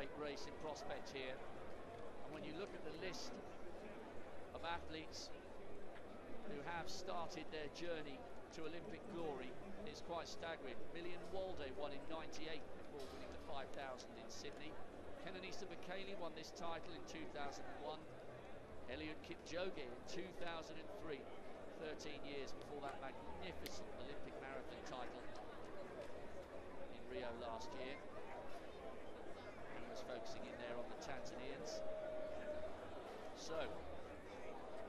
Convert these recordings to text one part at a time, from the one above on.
Olympic race in prospect here. And when you look at the list of athletes who have started their journey to Olympic glory, it's quite staggering. Million Walde won in '98 before winning the 5,000 in Sydney. Kenenisa Bekele won this title in 2001. Eliud Kipchoge in 2003, 13 years before that magnificent Olympic marathon title in Rio last year. And was focusing in there on the Tanzanians. So,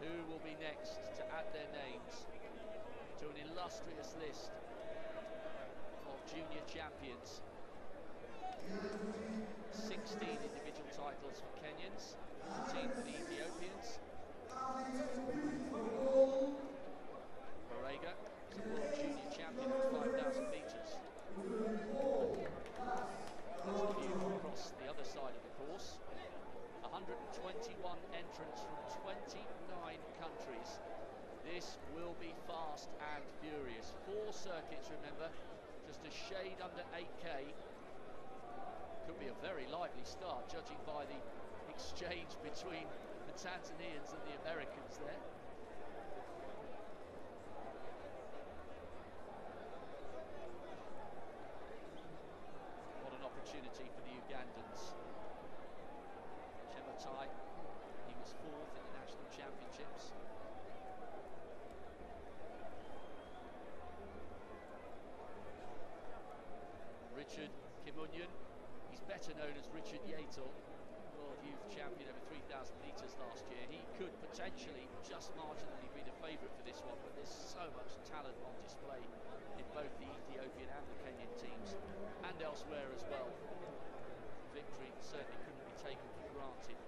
who will be next to add their names to an illustrious list of junior champions? 16 individual titles for Kenyans, 14 for the Ethiopians. Barega is a world junior champion at 5,000 metres. That's the view across the other side of the course. 121 entrants from 29 countries. This will be fast and furious. 4 circuits, remember, just a shade under 8k. Could be a very lively start, judging by the exchange between the Tanzanians and the Americans there. What an opportunity for the Ugandans. Chemutai, he was 4th in the national championships. Richard Kimunyan, he's better known as Richard Yatel, world youth champion over 3,000 metres last year. He could potentially just marginally be the favourite for this one, but there's so much talent on display in both the Ethiopian and the Kenyan teams, and elsewhere as well. Victory certainly couldn't be taken for granted.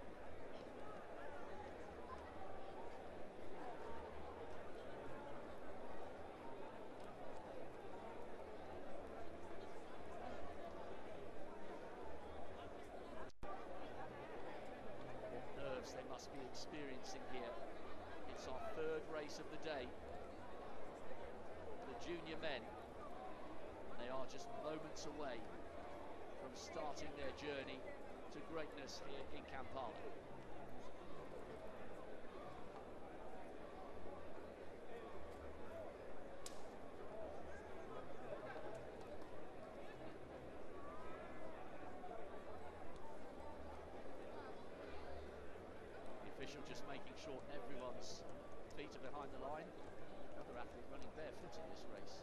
They must be experiencing here. It's our 3rd race of the day. The junior men, they are just moments away from starting their journey to greatness here in Kampala. Just making sure everyone's feet are behind the line. Another athlete running barefoot in this race.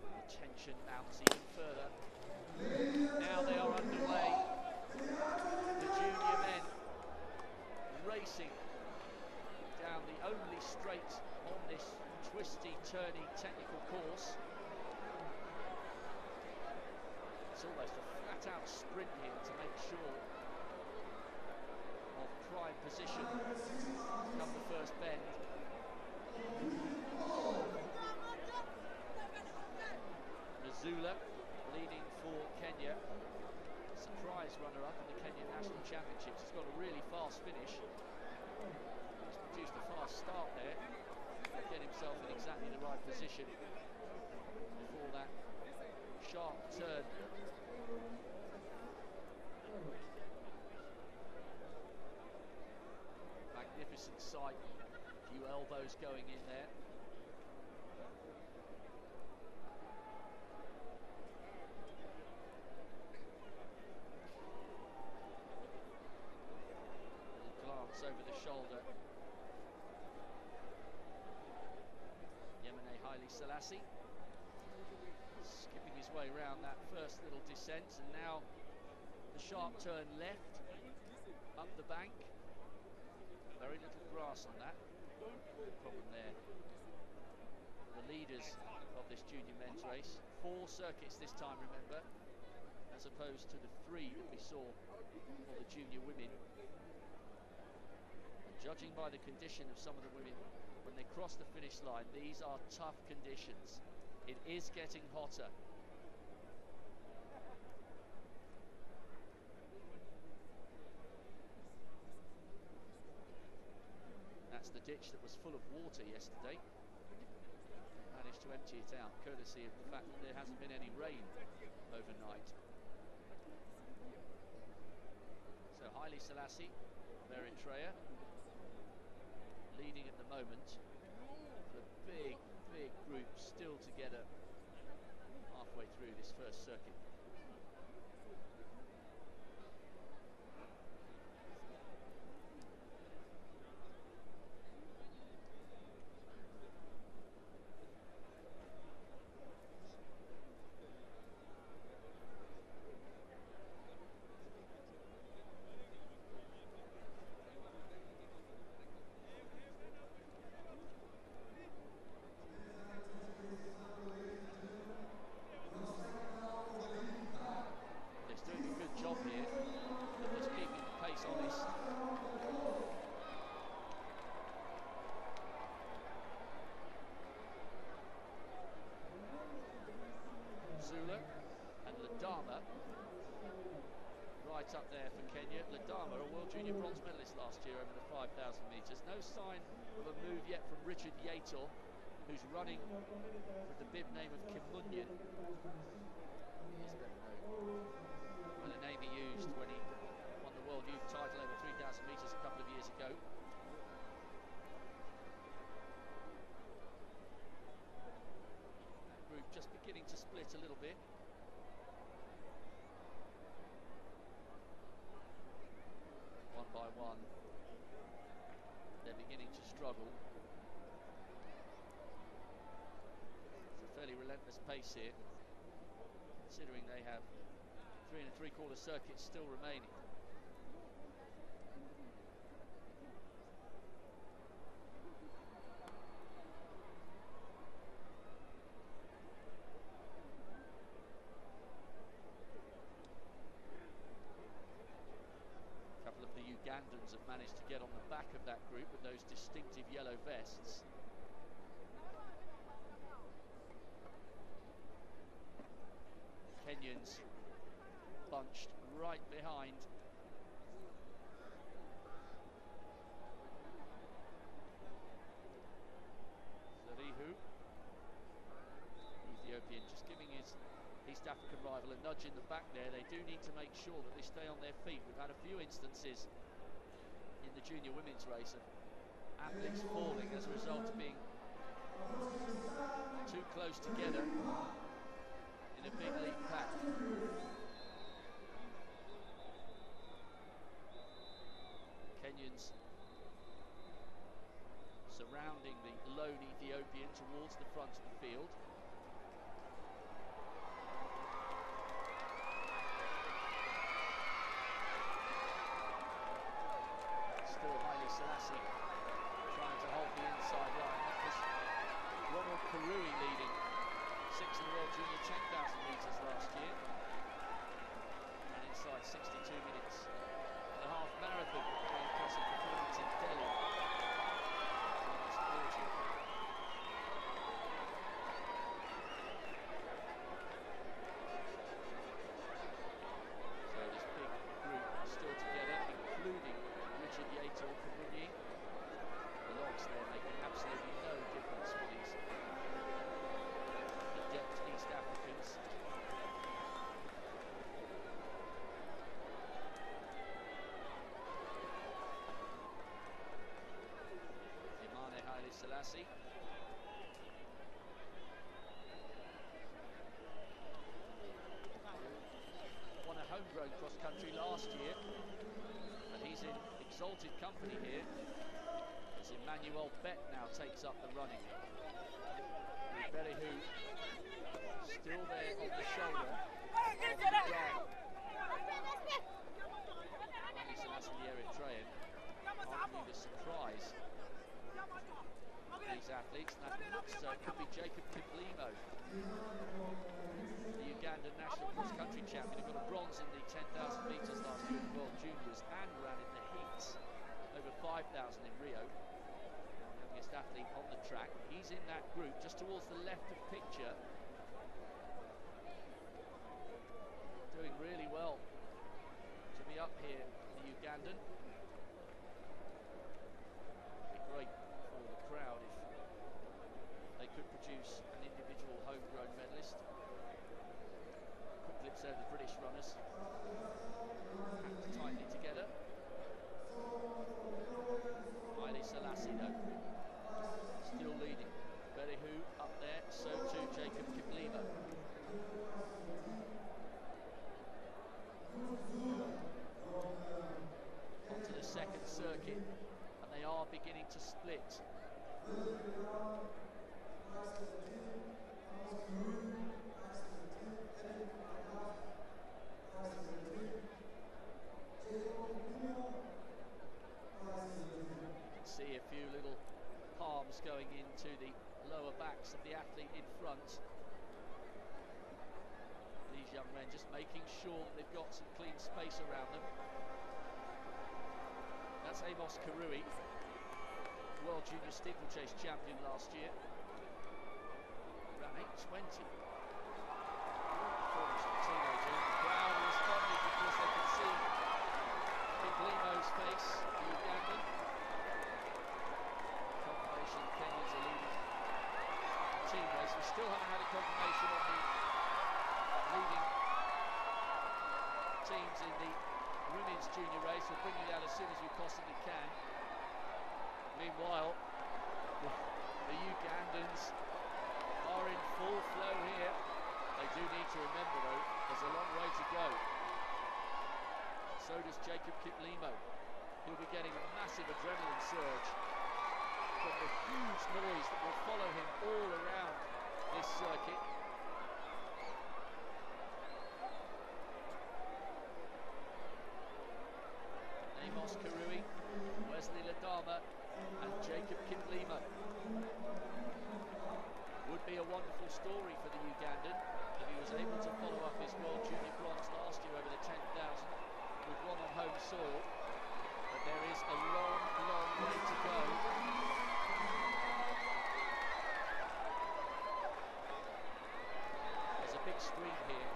The tension mounts even further. Now they are underway. The junior men racing down the only straight on this twisty, turny, technical course. It's almost a flat-out sprint here to make sure of prime position come the first bend. Mazula leading for Kenya. Surprise runner-up in the Kenyan National Championships. He's got a really fast finish. He's produced a fast start there, get himself in exactly the right position before that sharp turn. Magnificent sight, a few elbows going in there. Glance over the shoulder. Yemene Haile Selassie skipping his way around that first little descent, and now the sharp turn left up the bank. Very little grass on that. Problem there. The leaders of this junior men's race. 4 circuits this time, remember, as opposed to the 3 that we saw for the junior women. And judging by the condition of some of the women when they cross the finish line, these are tough conditions. It is getting hotter. That's the ditch that was full of water yesterday. Managed to empty it out, courtesy of the fact that there hasn't been any rain overnight. So Haile Selassie of Eritrea leading at the moment. The big group still together halfway through this first circuit. Job here of just keeping the pace honest. Zula and Ladama right up there for Kenya. Ladama, a World Junior bronze medalist last year over the 5,000 metres. No sign of a move yet from Richard Yator, who's running with the bib name of Kimunyan. The name he used when he won the World Youth title over 3,000 metres a couple of years ago. That group just beginning to split a little bit. One by one, they're beginning to struggle. It's a fairly relentless pace here, considering they have 3 3/4 circuits still remaining. A couple of the Ugandans have managed to get on the back of that group with those distinctive yellow vests. Kenyans bunched right behind. Zarihu, Ethiopian, just giving his East African rival a nudge in the back there. They do need to make sure that they stay on their feet. We've had a few instances in the junior women's race of athletes falling as a result of being too close together in a big lead pack. Kenyans surrounding the lone Ethiopian towards the front of the field. Still Haile Selassie trying to hold the inside line. That was Ronald Karui leading, 6th in the World Junior 10,000 metres last year, and inside 62 minutes. The half marathon, very impressive performance in Delhi. So this big group still together, including Richard Yator Kimunyi. The logs there making absolutely no difference for these adept East Africans. Haile Selassie. Won a homegrown cross-country last year, and he's in exalted company here as Emmanuel Beck now takes up the running. Berihu still there on the shoulder of Haile Selassie, the Eritrean, arguably the surprise these athletes, and that looks could be Jacob Kiplimo, the Ugandan national cross-country champion, who got a bronze in the 10,000 metres last year at the World Juniors and ran in the heats over 5,000 in Rio. Youngest athlete on the track. He's in that group just towards the left of picture, doing really well to be up here, the Ugandan. A great beginning to split. See a few little palms going into the lower backs of the athlete in front. These young men just making sure they've got some clean space around them. That's Amos Karui, World Junior Steeplechase champion last year. Around 8:20. Performance of the teenager. The crowd responded because they could see Kiplimo's face, the Ugandan. Confirmation Kenyans are leading the team race. We still haven't had a confirmation on the leading teams in the women's junior race. We'll bring you that as soon as we possibly can. Meanwhile, the Ugandans are in full flow here. They do need to remember though, there's a long way to go. So does Jacob Kiplimo. He'll be getting a massive adrenaline surge from the huge noise that will follow him all around this circuit. Amos Karui, Wesley Ladama and Jacob Kiplimo. Would be a wonderful story for the Ugandan if he was able to follow up his World Junior bronze last year over the 10,000 with one on home soil. But there is a long, long way to go. There's a big screen here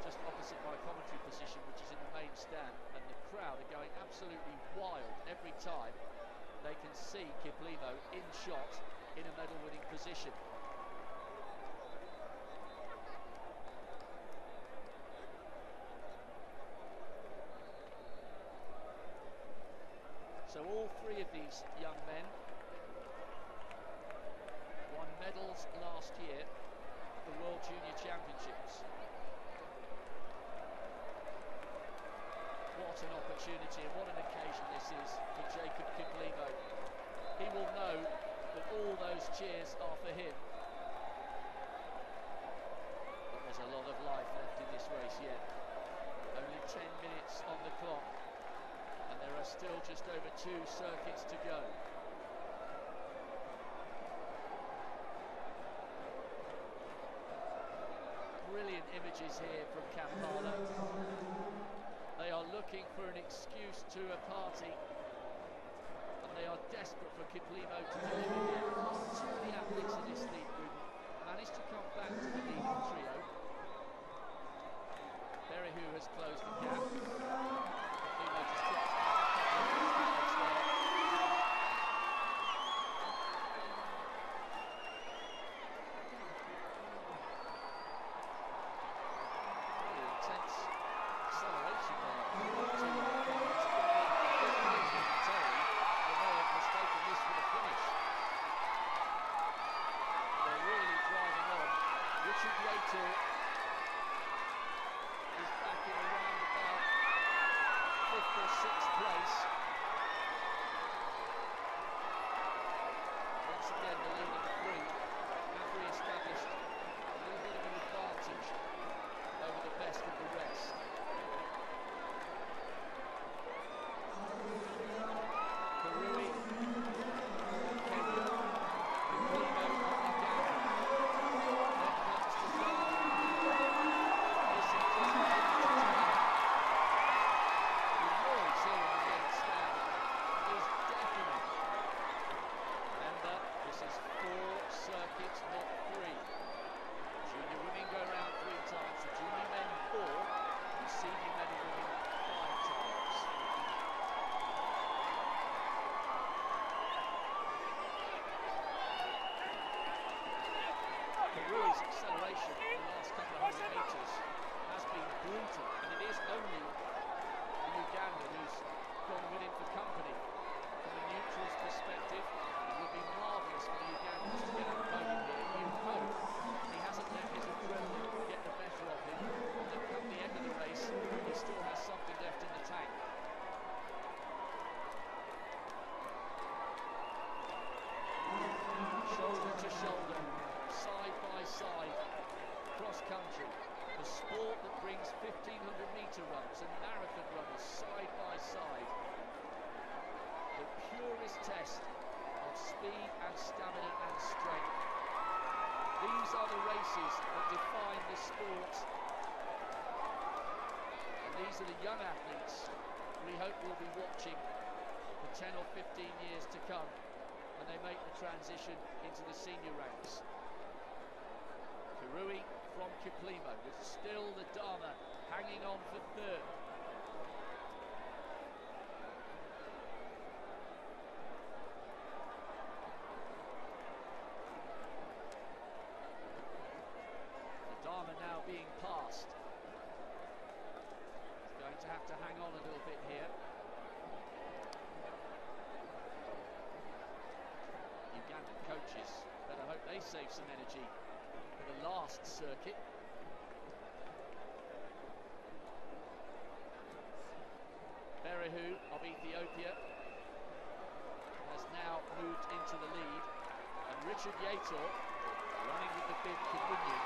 just opposite my commentary position, which is in the main stand, and the crowd are going absolutely wild every time they can see Kiplimo in shot in a medal-winning position. So all three of these young men won medals last year at the World Junior Championships. What an opportunity and what an occasion this is for Jacob Kiplimo. He will know that all those cheers are for him. But there's a lot of life left in this race yet. Only 10 minutes on the clock, and there are still just over 2 circuits to go. Brilliant images here from Kampala. They are looking for an excuse to a party, and they are desperate for Kiplimo to deliver here. 2 of the athletes in this lead group managed to come back to the leading trio. Berryhu has closed the gap. Kiplimo just drops back a couple of minutes there. Really intense acceleration there. Is back in around about 5th or 6th place. Once again, the leading 3 have re-established a little bit of an advantage over the best of the rest. Karui, Kenya, Kiplimo, these are the young athletes we hope will be watching for 10 or 15 years to come when they make the transition into the senior ranks. Kirui from Kiplimo, with still the Dharma hanging on for third. The Dharma now being passed. He's going to have to hang on a little bit here. Ugandan coaches better hope they save some energy for the last circuit. Berehu of Ethiopia has now moved into the lead, and Richard Yator, running with the bib Kimunyu,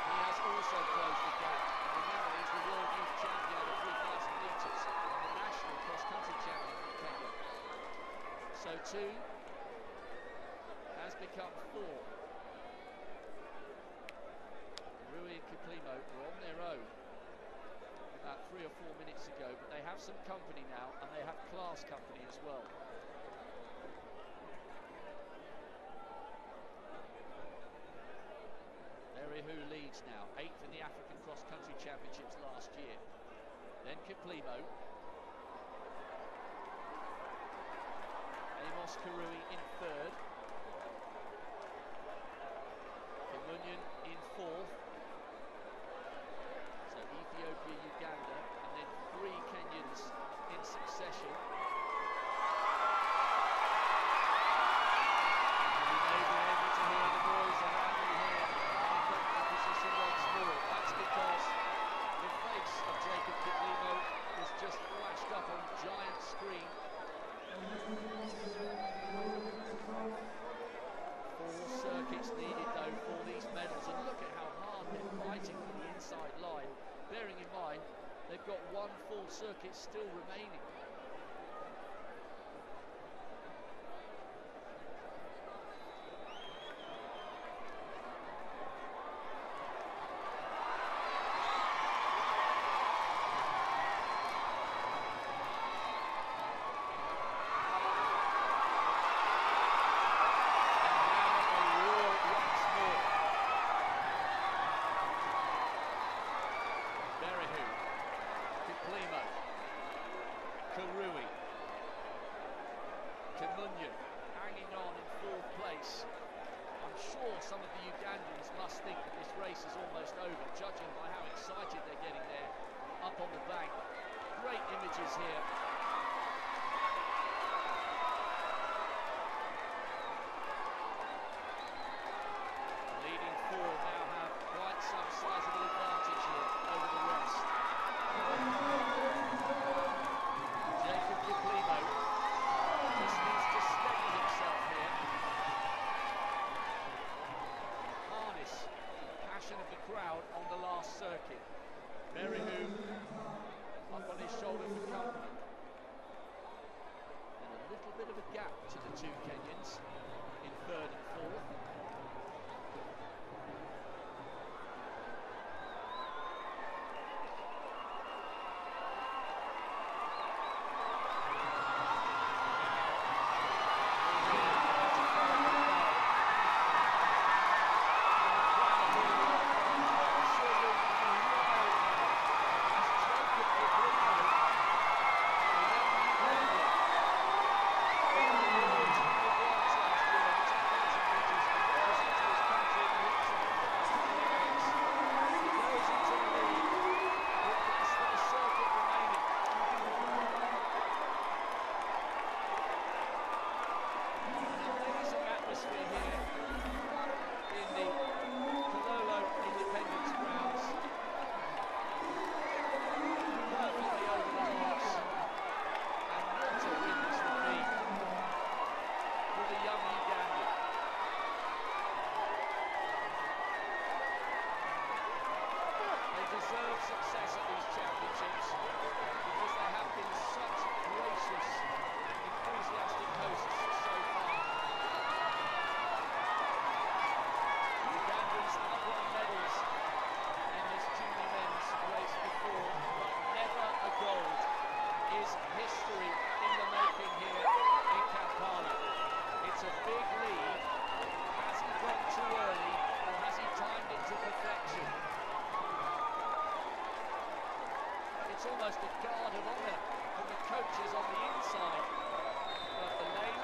he has also closed the gap. And remember, he's the world youth champion at 3,000 metres and the national cross-country champion for Kenya. So 2 has become 4. Rui and Kiplimo were on their own about 3 or 4 minutes ago, but they have some company now, and they have class company as well. Berehu leads now, 8th in the African Cross Country Championships last year. Then Kiplimo. Amos Kirui in 3rd. Kimunyu in 4th. So Ethiopia, Uganda, and then 3 Kenyans in succession. You may be able to hear the noise around you here. Uncomfortable position once more. That's because the face of Jacob Kiplimo was just flashed up on giant screen. 4 circuits needed though for these medals, and look at how hard they're fighting for the inside line, bearing in mind they've got 1 full circuit still remaining. Kirui, Kimunyu hanging on in 4th place. I'm sure some of the Ugandans must think that this race is almost over, judging by how excited they're getting there up on the bank. Great images here. The leading 4 now have quite some sizable advantage here over the rest. Jacob Kiplimo just needs to steady himself here. Harness the passion of the crowd on the last circuit. Berehu up on his shoulder for company. And a little bit of a gap to the 2 Kenyans in 3rd and 4th. It's almost a guard of honour from the coaches on the inside of the lane,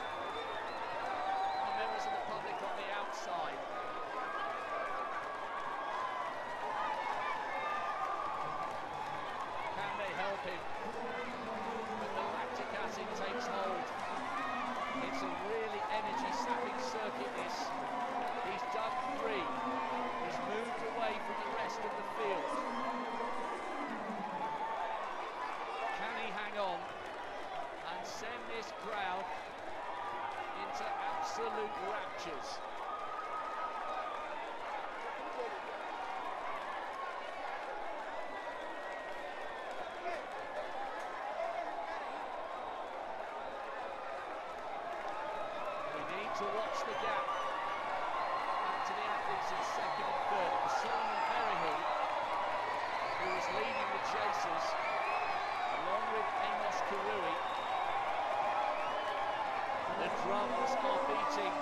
and the members of the public on the outside. Can they help him? When the lactic acid takes hold, it's a really energy-sapping circuit, this. He's done 3. He's moved away from the rest of the field. Can he hang on and send this crowd into absolute raptures? We need to watch the gap back to the athletes in second and third. It was Solomon Berryhill who was leading the chasers, along with Amos Karui. The drums are beating,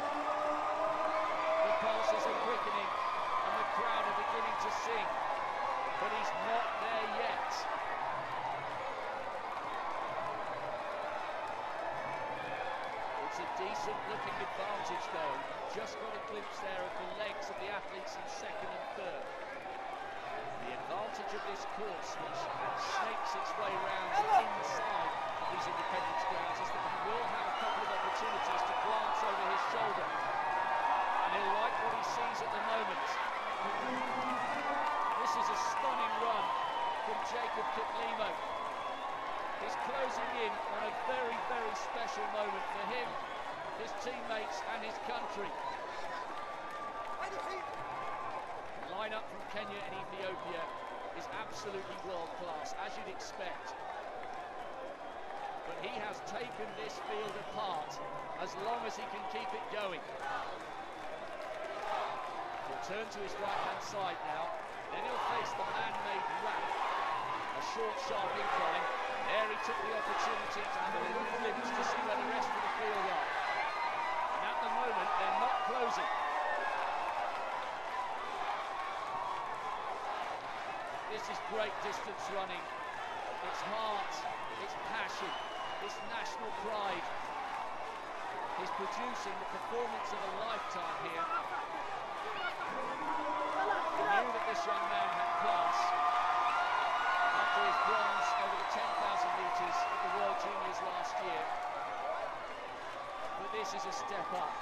the pulses are quickening, and the crowd are beginning to sing, but he's not there yet. It's a decent looking advantage though. Just got a glimpse there of the legs of the athletes in second and third. The advantage of this course, which snakes its way round the inside of these independence grounds, is that he will have a couple of opportunities to glance over his shoulder, and he'll like what he sees at the moment. This is a stunning run from Jacob Kiplimo. He's closing in on a very, very special moment for him, his teammates and his country. The line-up from Kenya and Ethiopia is absolutely world-class, as you'd expect. But he has taken this field apart as long as he can keep it going. He'll turn to his right-hand side now, then he'll face the man-made ramp, a short, sharp incline. There he took the opportunity to have a little glimpse to see where the rest of the field are. And at the moment, they're not closing. This is great distance running. It's heart, it's passion, it's national pride. He's producing the performance of a lifetime here. He knew that this young man had class after his bronze over the 10,000 metres at the World Juniors last year. But this is a step up.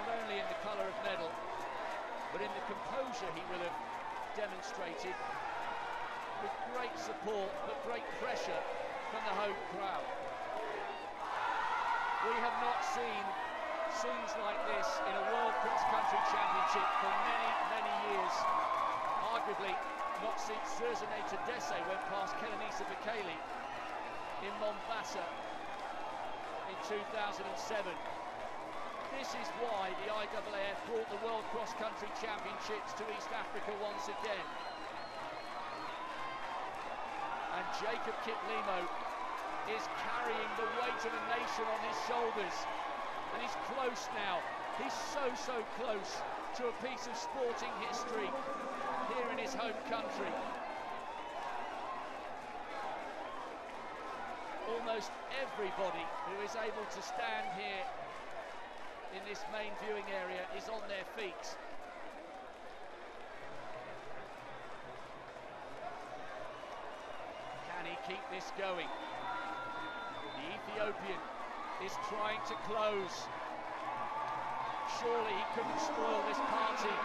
Not only in the colour of medal, but in the composure he will have demonstrated, with great support but great pressure from the home crowd. We have not seen scenes like this in a World Cross Country Championship for many, many years. Arguably not since Surzane Tedesse went past Kenenisa Bekele in Mombasa in 2007. This is why the IAAF brought the World Cross Country Championships to East Africa once again. And Jacob Kiplimo is carrying the weight of a nation on his shoulders. And he's close now. He's so close to a piece of sporting history here in his home country. Almost everybody who is able to stand here in this main viewing area is on their feet. Can he keep this going? The Ethiopian is trying to close. Surely he couldn't spoil this party.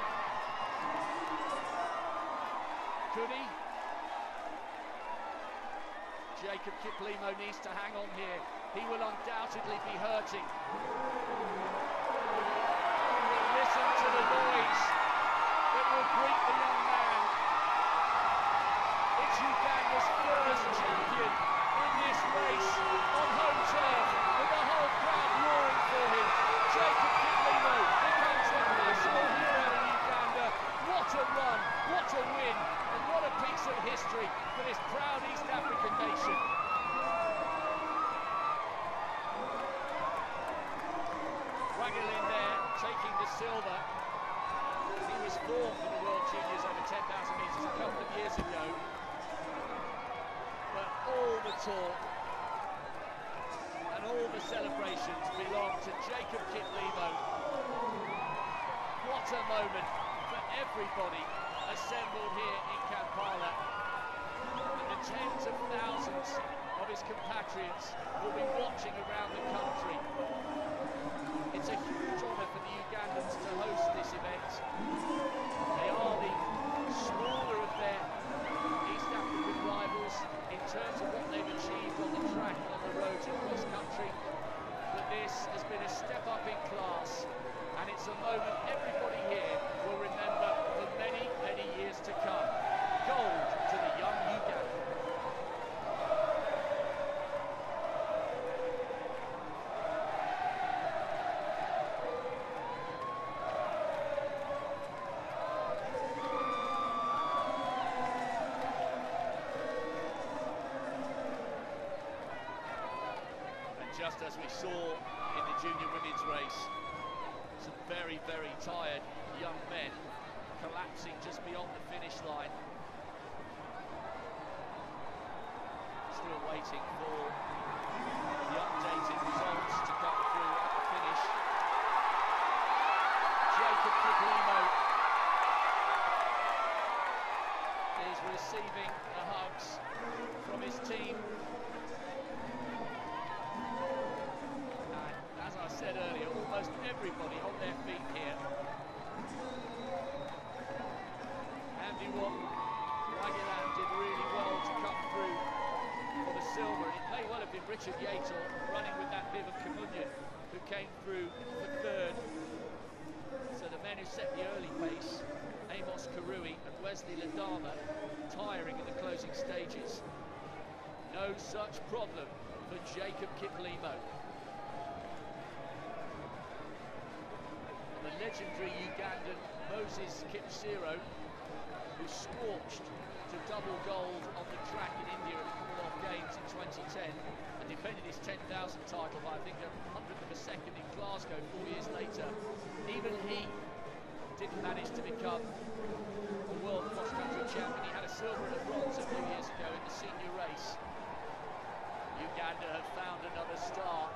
Could he? Jacob Kiplimo needs to hang on here. He will undoubtedly be hurting. Listen to the noise that will greet the young man. It's Uganda's first champion in this race on home turf, with the whole crowd roaring for him. Jacob Kiplimo becomes the national hero in Uganda. What a run, what a win, and what a piece of history for this proud East African nation. Waggelin there, taking the silver. He was formed for the World Juniors over 10,000 metres a couple of years ago. Yator. And all the celebrations belong to Jacob Kiplimo. What a moment for everybody assembled here in Kampala. And the tens of thousands of his compatriots will be watching around the country. It's a huge honour for the Ugandans to host this event. They are the smaller of their East African rivals in terms of what they've achieved on the track and on the roads and cross country. But this has been a step up in class, and it's a moment everybody here will remember for many, many years to come. Gold to the young Ugandan. Just as we saw in the junior women's race, some very, very tired young men collapsing just beyond the finish line. Still waiting for the updated results to come through at the finish. Jacob Kiplimo is receiving the hugs from his team. As I said earlier, almost everybody on their feet here. Andy Wagiland did really well to come through for the silver. It may well have been Richard Yator running with that Vivian Kamunyan who came through for third. So the men who set the early pace, Amos Karui and Wesley Ladama, tiring in the closing stages. No such problem for Jacob Kiplimo. The legendary Ugandan Moses Kipsiro, who scorched to double gold on the track in India at the Commonwealth Games in 2010 and defended his 10,000 title by I think a hundredth of a second in Glasgow 4 years later. Even he didn't manage to become a world cross-country champion. He had a silver and a bronze a few years ago in the senior race. Uganda have found another star.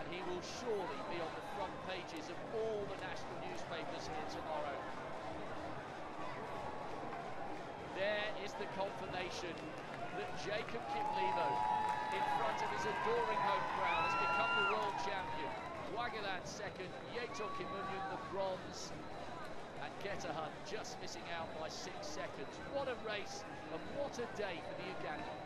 And he will surely be on the front pages of all the national newspapers here tomorrow. There is the confirmation that Jacob Kiplimo, in front of his adoring home crowd, has become the world champion. Wagiland second, Yator Kimunyan the bronze, and Getahunt just missing out by 6 seconds. What a race and what a day for the Ugandan.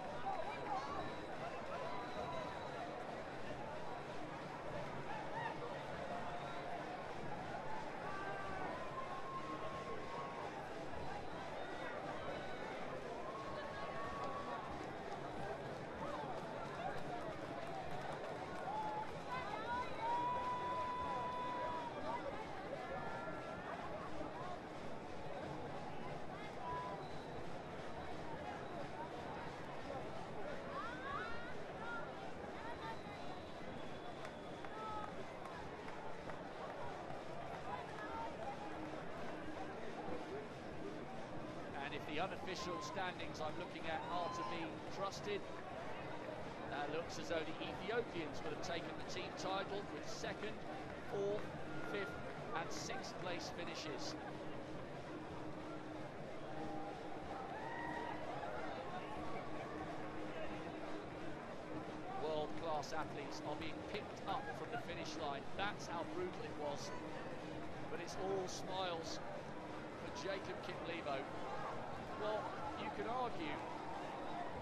The unofficial standings I'm looking at are to be trusted. It looks as though the Ethiopians would have taken the team title with 2nd, 4th, 5th and 6th place finishes. World-class athletes are being picked up from the finish line. That's how brutal it was. But it's all smiles for Jacob Kiplimo. Well, you could argue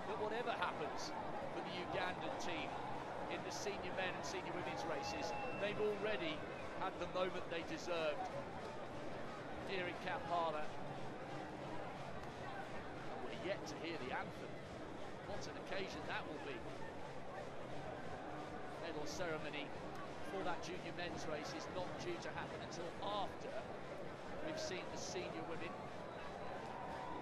that whatever happens for the Ugandan team in the senior men and senior women's races, they've already had the moment they deserved here in Kampala. And we're yet to hear the anthem. What an occasion that will be. Medal ceremony for that junior men's race is not due to happen until after we've seen the senior women.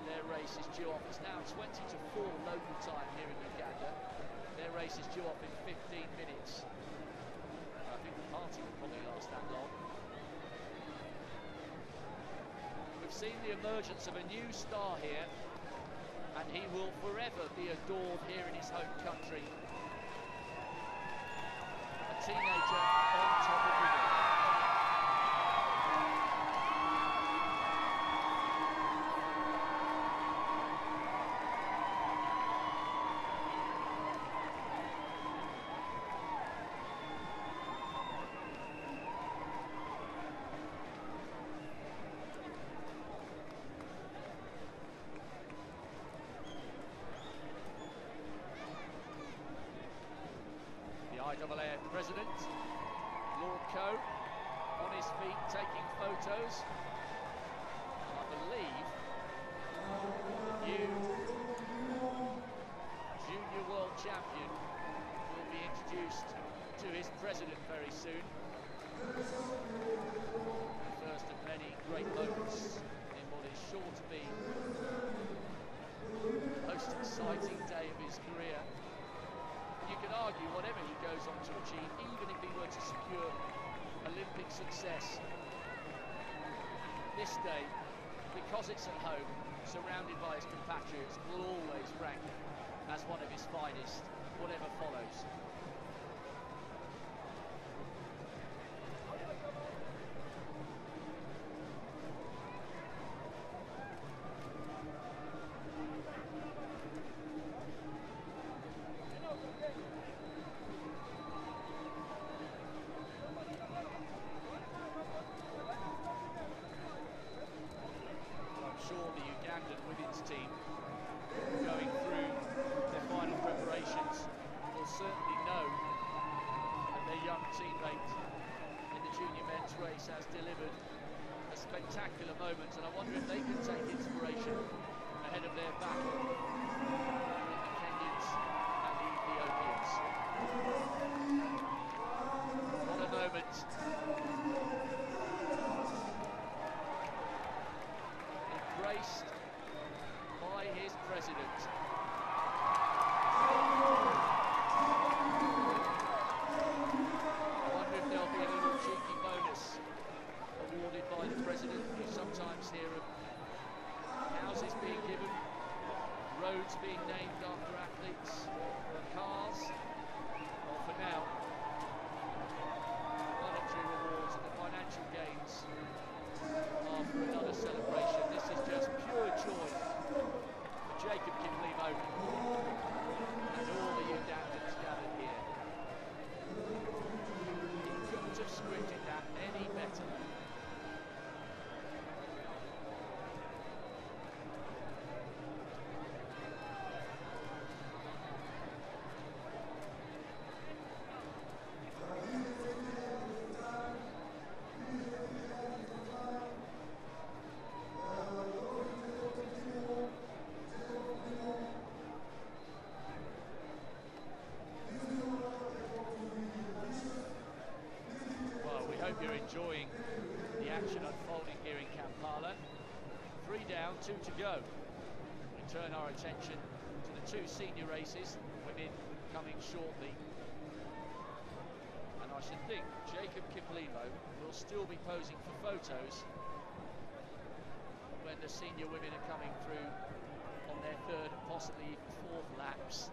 Their race is due off. It's now 20 to 4 local time here in Uganda. Their race is due off in 15 minutes. I think the party will probably last that long. We've seen the emergence of a new star here, and he will forever be adored here in his home country. A teenager on top of the world. IAA president, Lord Coe, on his feet taking photos. And I believe new junior world champion will be introduced to his president very soon. The first of many great moments in what is sure to be the most exciting day of his career. You could argue whatever he goes on to achieve, even if he were to secure Olympic success, this day, because it's at home, surrounded by his compatriots, will always rank as one of his finest, whatever follows. The Ugandan women's team, going through their final preparations, will certainly know that their young teammate in the junior men's race has delivered a spectacular moment, and I wonder if they can take inspiration ahead of their battle with the Kenyans and the Ethiopians. What a moment. Embraced by his president. I wonder if there'll be a little cheeky bonus awarded by the president. You sometimes hear of houses being given, roads being named after athletes, cars. Well, for now, monetary rewards and the financial gains are for another celebration. This is just pure joy for Jacob Kiplimo and all the Ugandans gathered here. He couldn't have scripted that any better. You're enjoying the action unfolding here in Kampala. 3 down, 2 to go. We turn our attention to the 2 senior races, women coming shortly. And I should think Jacob Kiplimo will still be posing for photos when the senior women are coming through on their 3rd and possibly even 4th laps.